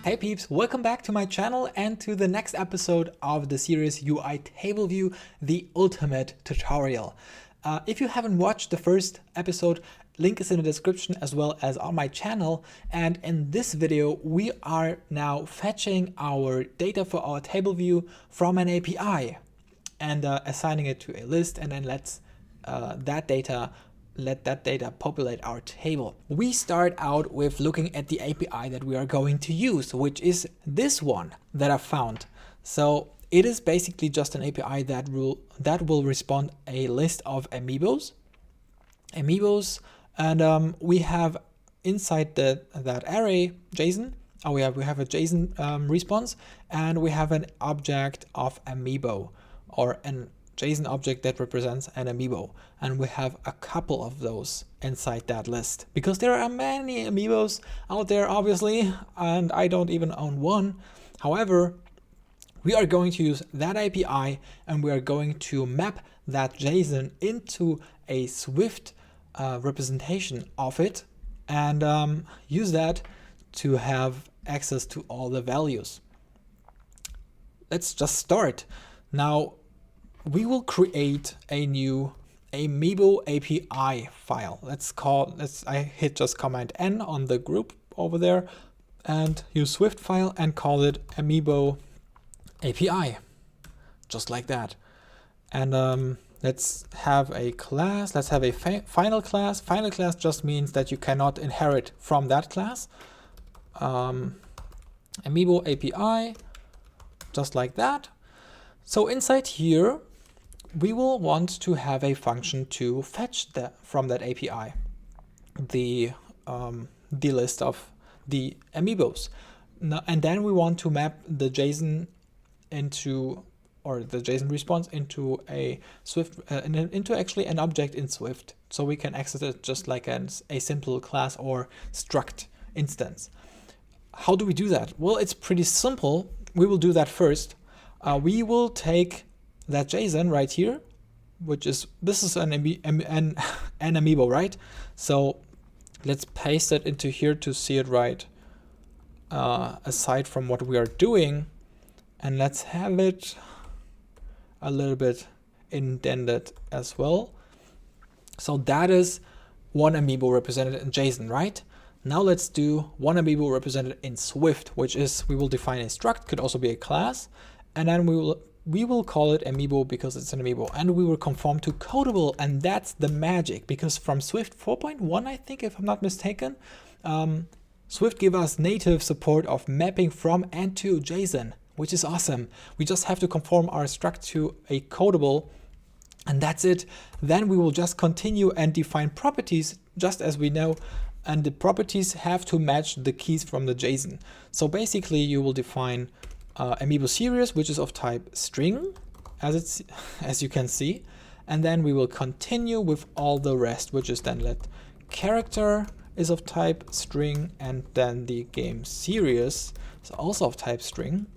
Hey peeps, welcome back to my channel and to the next episode of the series UITableView, the ultimate tutorial. If you haven't watched the first episode, link is in the description as well as on my channel. And in this video, we are now fetching our data for our table view from an API and assigning it to a list, and then let that data populate our table. We start out with looking at the API that we are going to use, which is this one that I found. So it is basically just an API that will respond a list of amiibos, and we have inside that array JSON. We have a JSON response, and we have an object of amiibo, or an JSON object that represents an amiibo, and we have a couple of those inside that list because there are many amiibos out there, obviously, and I don't even own one. However, we are going to use that API and we are going to map that JSON into a Swift representation of it, and use that to have access to all the values. Let's just start. Now, we will create a new Amiibo API file. I hit just Command N on the group over there and use Swift file and call it Amiibo API, just like that. And let's have a class. Let's have a final class. Final class just means that you cannot inherit from that class. Amiibo API, just like that. So inside here, we will want to have a function to fetch from that API the list of the amiibos. Now, and then we want to map the JSON the JSON response into a Swift, into actually an object in Swift, so we can access it just like a simple class or struct instance. How do we do that? Well, it's pretty simple. We will do that first. We will take that JSON right here, this is an amiibo, right? So let's paste it into here to see it right aside from what we are doing, and let's have it a little bit indented as well. So that is one amiibo represented in JSON, right? Now let's do one amiibo represented in Swift, which is, we will define a struct, could also be a class, and then we will call it amiibo because it's an amiibo, and we will conform to codable, and that's the magic, because from Swift 4.1, I think, if I'm not mistaken, Swift give us native support of mapping from and to JSON, which is awesome. We just have to conform our struct to a codable, and that's it. Then we will just continue and define properties just as we know, and the properties have to match the keys from the JSON. So basically you will define amiibo series, which is of type string, as you can see, and then we will continue with all the rest, which is then let character is of type string, and then the game series is also of type string.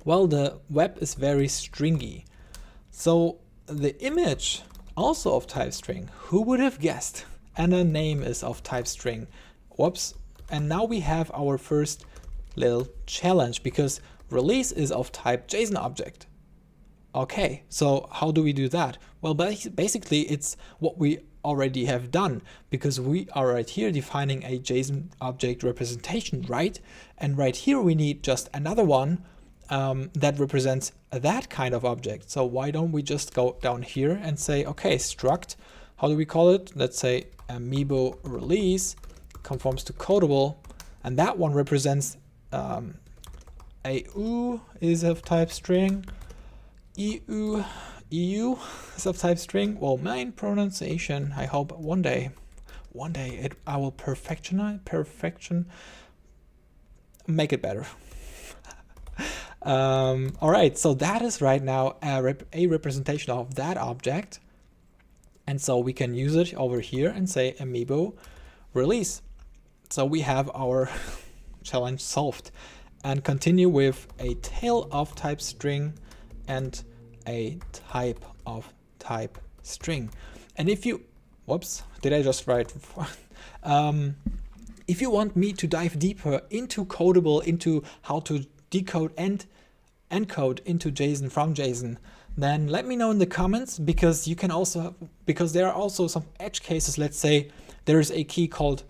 Well, the web is very stringy, so the image also of type string. Who would have guessed? And the name is of type string. Whoops! And now we have our first little challenge, because release is of type JSON object. Okay, so how do we do that? Well, basically it's what we already have done, because we are right here defining a JSON object representation, right? And right here we need just another one that represents that kind of object. So why don't we just go down here and say, okay, struct, how do we call it? Let's say amiibo release conforms to codable, and that one represents a U is of type string, EU is of type string. Well, my pronunciation, I hope one day I will make it better. All right, so that is right now a representation of that object, and so we can use it over here and say amiibo release. So we have our challenge solved, and continue with a tail of type string and a type of type string. And if you, whoops, did I just write? If you want me to dive deeper into Codable, into how to decode and encode into JSON from JSON, then let me know in the comments, because you can also, because there are also some edge cases. Let's say there is a key called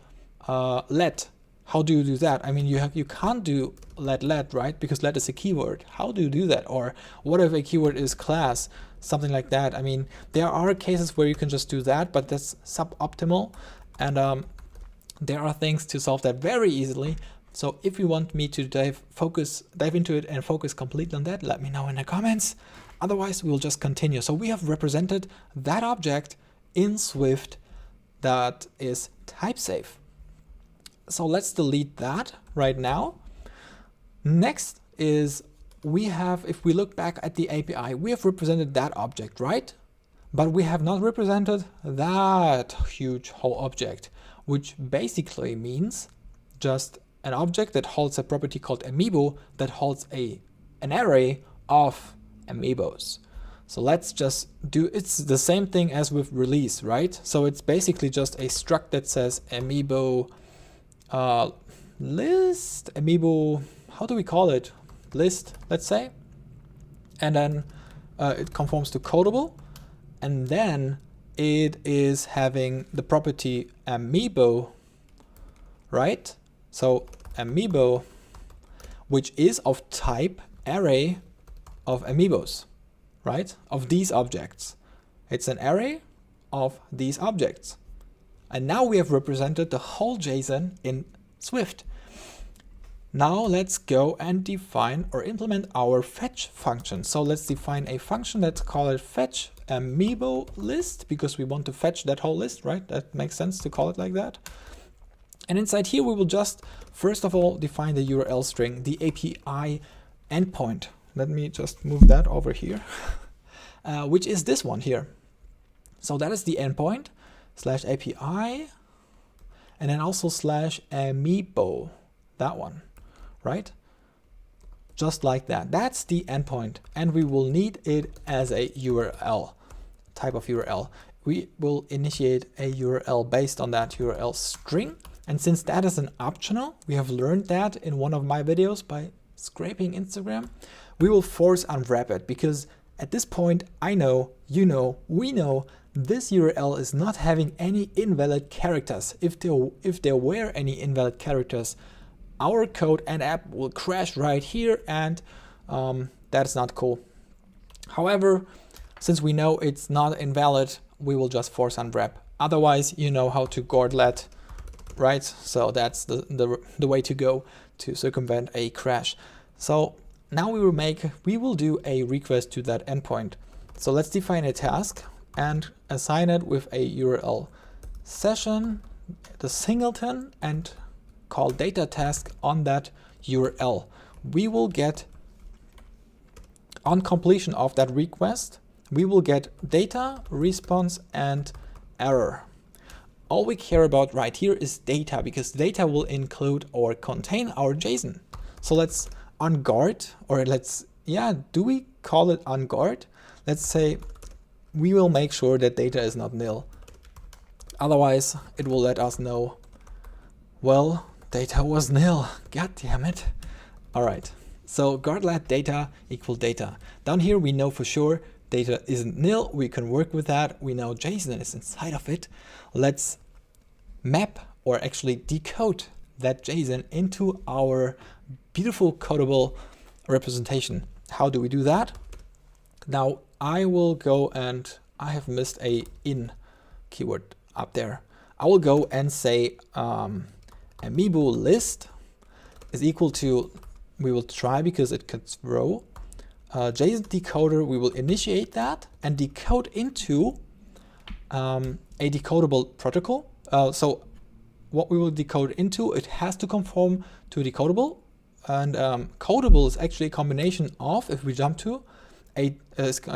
let. How do you do that? I mean, you can't do let, right? Because let is a keyword. How do you do that? Or what if a keyword is class? Something like that. I mean, there are cases where you can just do that, but that's suboptimal. And there are things to solve that very easily. So if you want me to dive into it and focus completely on that, let me know in the comments. Otherwise, we'll just continue. So we have represented that object in Swift that is type safe. So let's delete that right now. Next is we have, if we look back at the API, we have represented that object, right? But we have not represented that huge whole object, which basically means just an object that holds a property called amiibo that holds an array of amiibos. So let's just do, it's the same thing as with release, right? So it's basically just a struct that says amiibo list, amiibo, how do we call it? List, let's say. And then it conforms to Codable. And then it is having the property amiibo, right? So amiibo, which is of type array of amiibos, right? Of these objects. It's an array of these objects. And now we have represented the whole JSON in Swift. Now let's go and define or implement our fetch function. So let's define a function, let's call it fetch amiibo list, because we want to fetch that whole list, right? That makes sense to call it like that. And inside here, we will just, first of all, define the URL string, the API endpoint. Let me just move that over here, which is this one here. So that is the endpoint / API, and then also / amiibo, that one, right? Just like that. That's the endpoint, and we will need it as a URL, type of URL. We will initiate a URL based on that URL string. And since that is an optional, we have learned that in one of my videos by scraping Instagram, we will force unwrap it, because at this point, I know, you know, we know this URL is not having any invalid characters. If there were any invalid characters, our code and app will crash right here, and that's not cool. However, since we know it's not invalid, we will just force unwrap. Otherwise, you know how to gordlet, right? So that's the way to go to circumvent a crash. So now we will do a request to that endpoint. So let's define a task and assign it with a URL session, the singleton, and call data task on that URL. We will get, on completion of that request, we will get data, response, and error. All we care about right here is data, because data will include or contain our JSON. So let's unguard, or do we call it unguard? Let's say we will make sure that data is not nil. Otherwise, it will let us know, well, data was nil. God damn it. All right. So guard data equal data. Down here, we know for sure data isn't nil. We can work with that. We know JSON is inside of it. Let's map, or actually decode, that JSON into our beautiful codable representation. How do we do that? Now I will go, and I have missed a in keyword up there. I will go and say amiibo list is equal to, we will try because it could throw JSON decoder. We will initiate that and decode into a decodable protocol. So what we will decode into, it has to conform to decodable, and codable is actually a combination of, if we jump to, a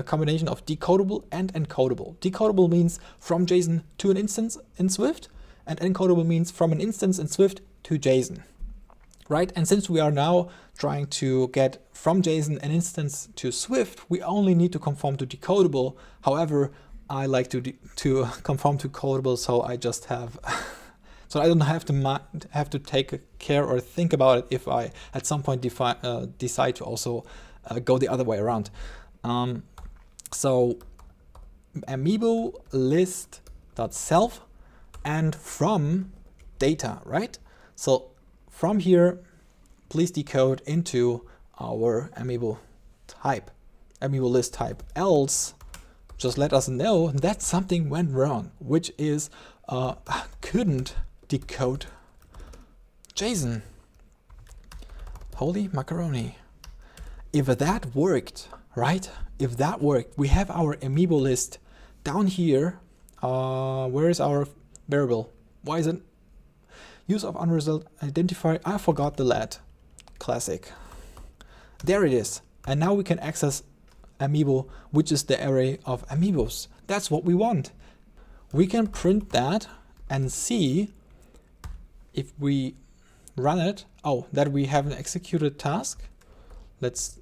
combination of decodable and encodable. Decodable means from JSON to an instance in Swift, and encodable means from an instance in Swift to JSON, right? And since we are now trying to get from JSON an instance to Swift, we only need to conform to decodable. However, I like to conform to codable, so I just have So I don't have to take care or think about it if I at some point decide to also go the other way around. So amiibo list.self and from data, right? So from here, please decode into our amiibo list type, else just let us know that something went wrong, which is couldn't decode JSON. Holy macaroni. If that worked, right? If that worked, we have our amiibo list down here. Where is our variable? Why is it use of unresult identifier? I forgot the let. Classic. There it is. And now we can access amiibo, which is the array of amiibos. That's what we want. We can print that and see if we run it. Oh, that we have an executed task. Let's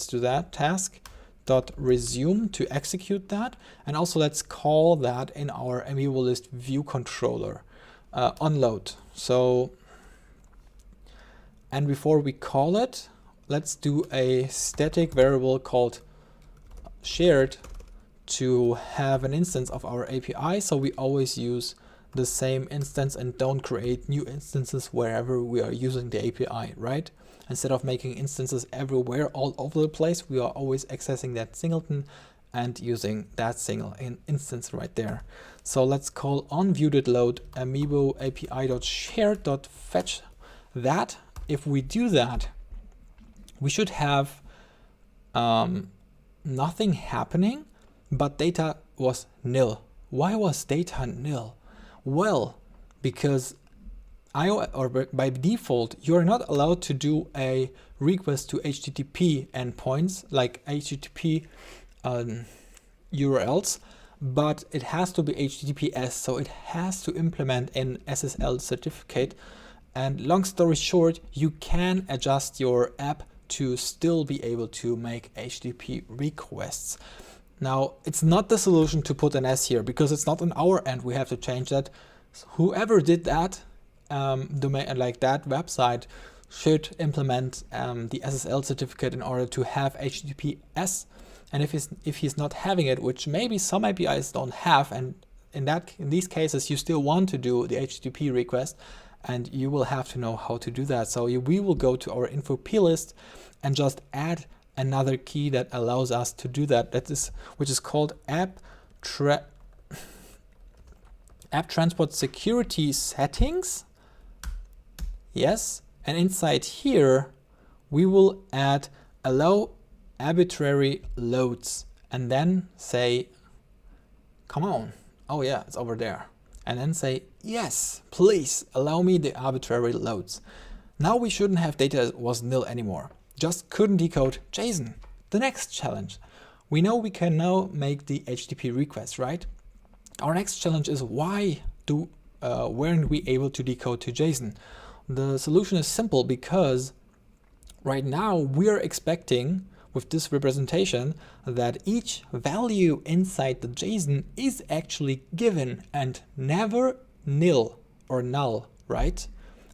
do that. Task.resume to execute that. And also let's call that in our amiibo list view controller onload. So, and before we call it, let's do a static variable called shared to have an instance of our API. So we always use the same instance and don't create new instances wherever we are using the API, right? Instead of making instances everywhere all over the place, we are always accessing that singleton and using that single instance right there. So let's call onView.load amiibo api.shared.fetch that. If we do that, we should have nothing happening, but data was nil. Why was data nil? Well, because by default, you're not allowed to do a request to HTTP endpoints like HTTP URLs, but it has to be HTTPS, so it has to implement an SSL certificate. And long story short, you can adjust your app to still be able to make HTTP requests. Now, it's not the solution to put an S here because it's not on our end. We have to change that. So whoever did that domain, like that website, should implement the SSL certificate in order to have HTTPS. And if he's not having it, which maybe some APIs don't have, and in these cases you still want to do the HTTP request, and you will have to know how to do that. So we will go to our info plist and just add another key that allows us to do that. Which is called app transport security settings. Yes, and inside here we will add allow arbitrary loads and then say, come on. Oh yeah, it's over there. And then say, yes, please allow me the arbitrary loads. Now we shouldn't have data was nil anymore. Just couldn't decode JSON. The next challenge. We know we can now make the HTTP request, right? Our next challenge is why weren't we able to decode to JSON? The solution is simple because right now we are expecting with this representation that each value inside the JSON is actually given and never nil or null, right?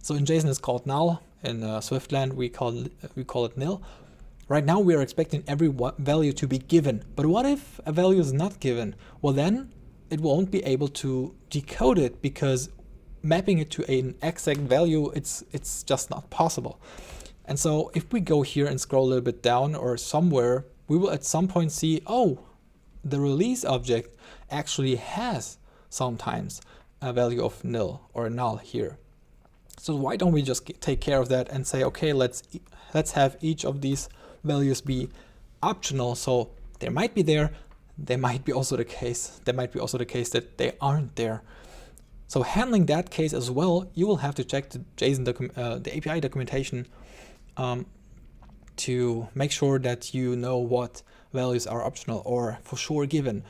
So in JSON it's called null. In Swiftland we call it nil. Right now we are expecting every value to be given. But what if a value is not given? Well, then it won't be able to decode it because mapping it to an exact value, it's just not possible. And so if we go here and scroll a little bit down or somewhere, we will at some point see, oh, the release object actually has sometimes a value of nil or null here. So why don't we just take care of that and say, okay, let's have each of these values be optional. So they might be there. There might be also the case that they aren't there. So handling that case as well, you will have to check the JSON the API documentation to make sure that you know what values are optional or for sure given.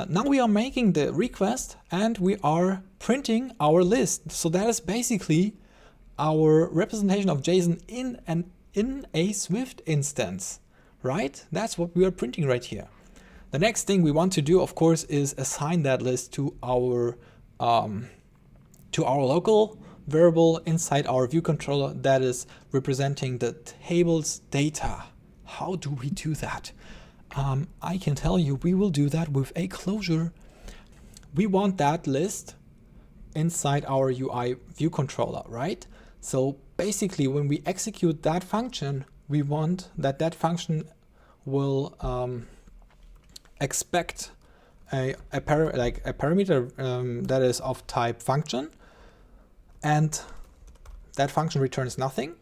Now we are making the request and we are printing our list. So that is basically our representation of JSON in a Swift instance, right? That's what we are printing right here. The next thing we want to do, of course, is assign that list to our to our local variable inside our view controller that is representing the table's data. How do we do that? I can tell you we will do that with a closure. We want that list inside our UI view controller, right? So basically when we execute that function, we want that that function will expect a parameter that is of type function, and that function returns nothing.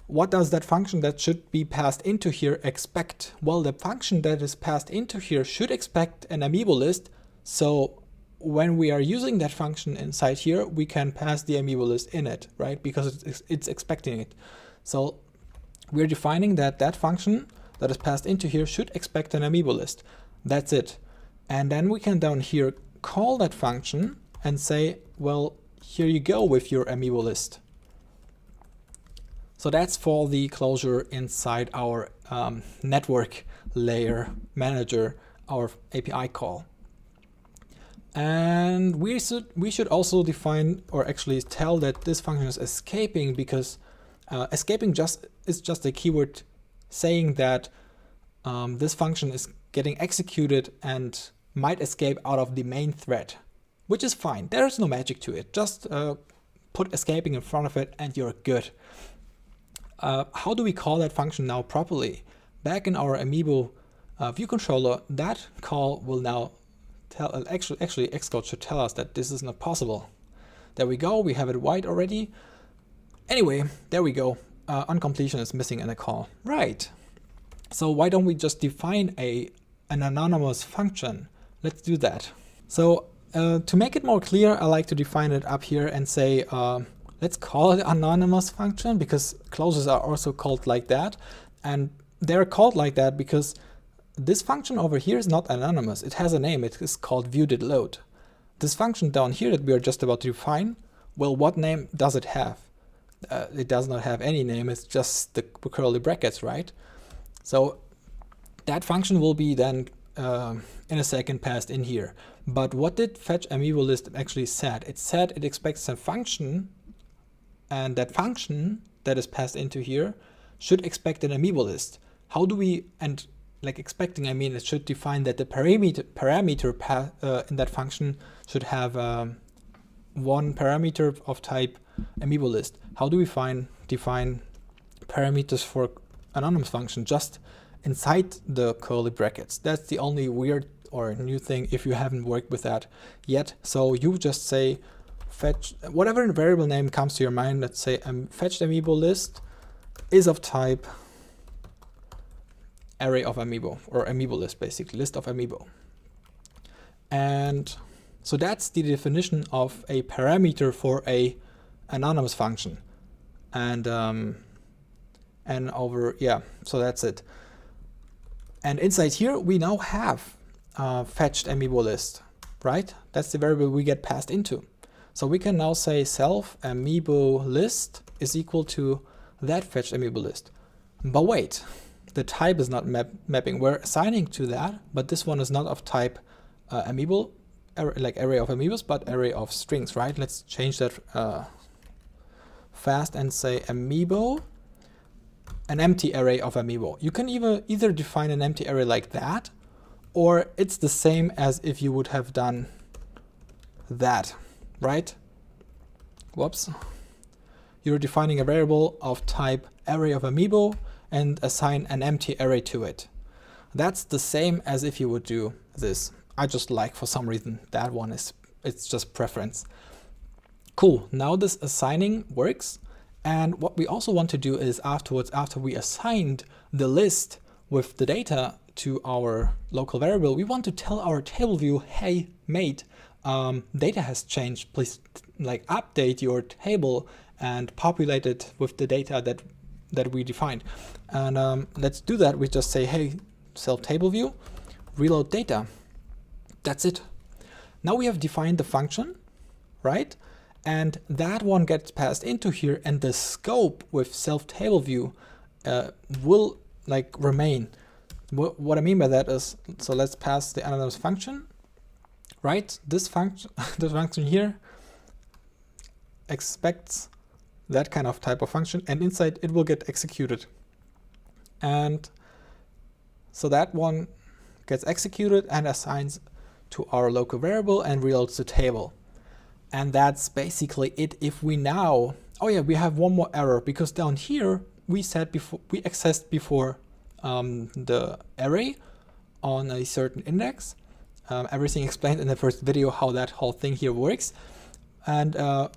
What does that function that should be passed into here expect? Well, the function that is passed into here should expect an amiibo list. So when we are using that function inside here, we can pass the amiibo list in it, right? Because it's expecting it. So we're defining that that function that is passed into here should expect an amiibo list. That's it. And then we can down here call that function and say, well, here you go with your amiibo list. So that's for the closure inside our network layer manager, our API call. And we should also define, or actually tell, that this function is escaping, because escaping is just a keyword saying that this function is getting executed and might escape out of the main thread, which is fine. There's no magic to it. Just put escaping in front of it and you're good. How do we call that function now properly? Back in our amiibo view controller, that call will now tell, actually Xcode should tell us that this is not possible. There we go, we have it white already. Anyway, there we go. Uncompletion is missing in the call. Right. So why don't we just define an anonymous function? Let's do that. So to make it more clear, I like to define it up here and say, let's call it anonymous function, because closures are also called like that. And they're called like that because this function over here is not anonymous. It has a name. It is called viewDidLoad. This function down here that we are just about to define, well, what name does it have? It does not have any name. It's just the curly brackets, right? So that function will be then in a second passed in here. But what did fetch amiibo list actually said? It said it expects a function, and that function that is passed into here should expect an amiibo list. How do we, and like expecting, I mean, it should define that the parameter in that function should have one parameter of type amiibo list. How do we define parameters for anonymous function? Just inside the curly brackets. That's the only weird or new thing if you haven't worked with that yet. So you just say fetch, whatever variable name comes to your mind. Let's say fetched amiibo list is of type array of amiibo, or amiibo list, basically list of amiibo. And so that's the definition of a parameter for a anonymous function. And over, yeah, so that's it. And inside here we now have fetched amiibo list, right? That's the variable we get passed into. So we can now say self amiibo list is equal to that fetched amiibo list. But wait, the type is not mapping. We're assigning to that, but this one is not of type amiibo, like array of amiibos, but array of strings, right? Let's change that fast and say amiibo, an empty array of amiibo. You can either define an empty array like that, or it's the same as if you would have done that, right? Whoops. You're defining a variable of type array of amiibo and assign an empty array to it. That's the same as if you would do this. I just like, for some reason, that one it's just preference. Cool, now this assigning works. And what we also want to do is afterwards, after we assigned the list with the data to our local variable, we want to tell our table view, hey mate, data has changed. Please like update your table and populate it with the data that we defined. And let's do that. We just say, hey, self table view, reload data. That's it. Now we have defined the function, right? And that one gets passed into here, and the scope with self table view will like remain. What I mean by that is, so let's pass the anonymous function, right? This function, this function here, expects that kind of type of function, and inside it will get executed. And so that one gets executed and assigns to our local variable and reloads the table. And that's basically it. If we now, oh yeah, we have one more error, because down here we said before, we accessed before the array on a certain index. Everything explained in the first video how that whole thing here works. And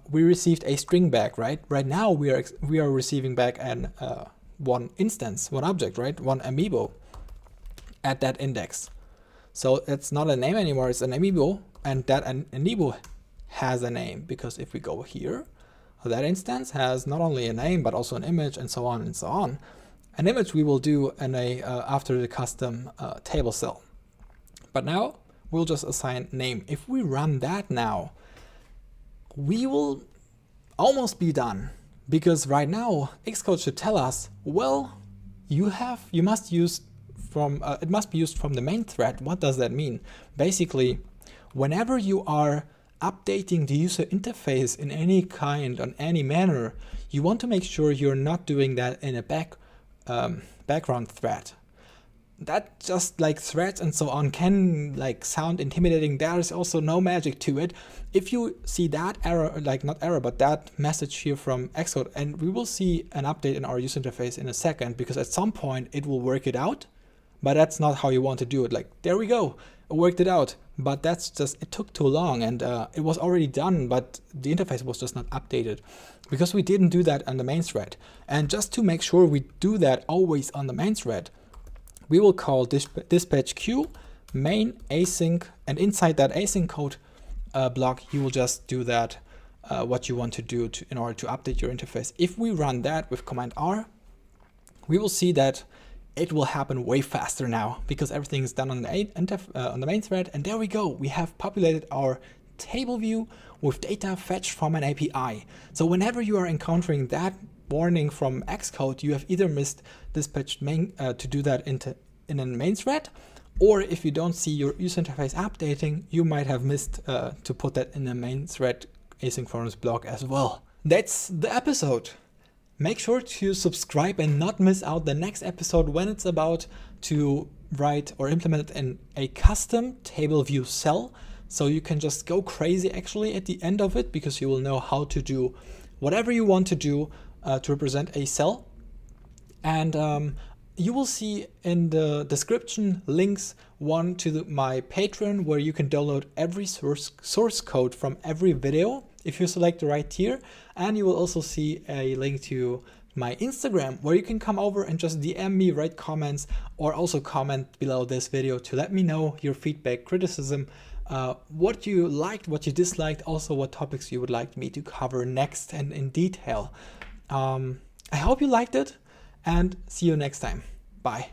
we received a string back, right? Right now we are receiving back an one instance, one object, right? One amiibo at that index. So it's not a name anymore, it's an amiibo, and that amiibo has a name, because if we go here, that instance has not only a name but also an image, and so on and so on. An image we will do in a after the custom table cell. But now we'll just assign name. If we run that now, we will almost be done, because right now Xcode should tell us, well, you must use from it must be used from the main thread. What does that mean? Basically, whenever you are updating the user interface in any kind, on any manner, you want to make sure you're not doing that in a background thread. That just like threads and so on can like sound intimidating. There is also no magic to it. If you see that error, like not error, but that message here from Xcode, and we will see an update in our user interface in a second, because at some point it will work it out, but that's not how you want to do it. Like, there we go, it worked it out, but that's just, it took too long, and it was already done, but the interface was just not updated because we didn't do that on the main thread. And just to make sure we do that always on the main thread, we will call dispatch queue main async, and inside that async code block, you will just do that what you want to do in order to update your interface. If we run that with Command R, we will see that it will happen way faster now, because everything is done on the main thread. And there we go, we have populated our table view with data fetched from an API. So whenever you are encountering that warning from Xcode, you have either missed dispatch main to do that in a main thread, or if you don't see your user interface updating, you might have missed to put that in the main thread asynchronous block as well. That's the episode. Make sure to subscribe and not miss out the next episode, when it's about to write or implement a custom table view cell. So you can just go crazy actually at the end of it, because you will know how to do whatever you want to do to represent a cell. And you will see in the description links, one to my Patreon, where you can download every source code from every video if you select the right tier. And you will also see a link to my Instagram, where you can come over and just DM me, write comments, or also comment below this video to let me know your feedback, criticism, what you liked, what you disliked, also what topics you would like me to cover next and in detail. I hope you liked it, and see you next time. Bye.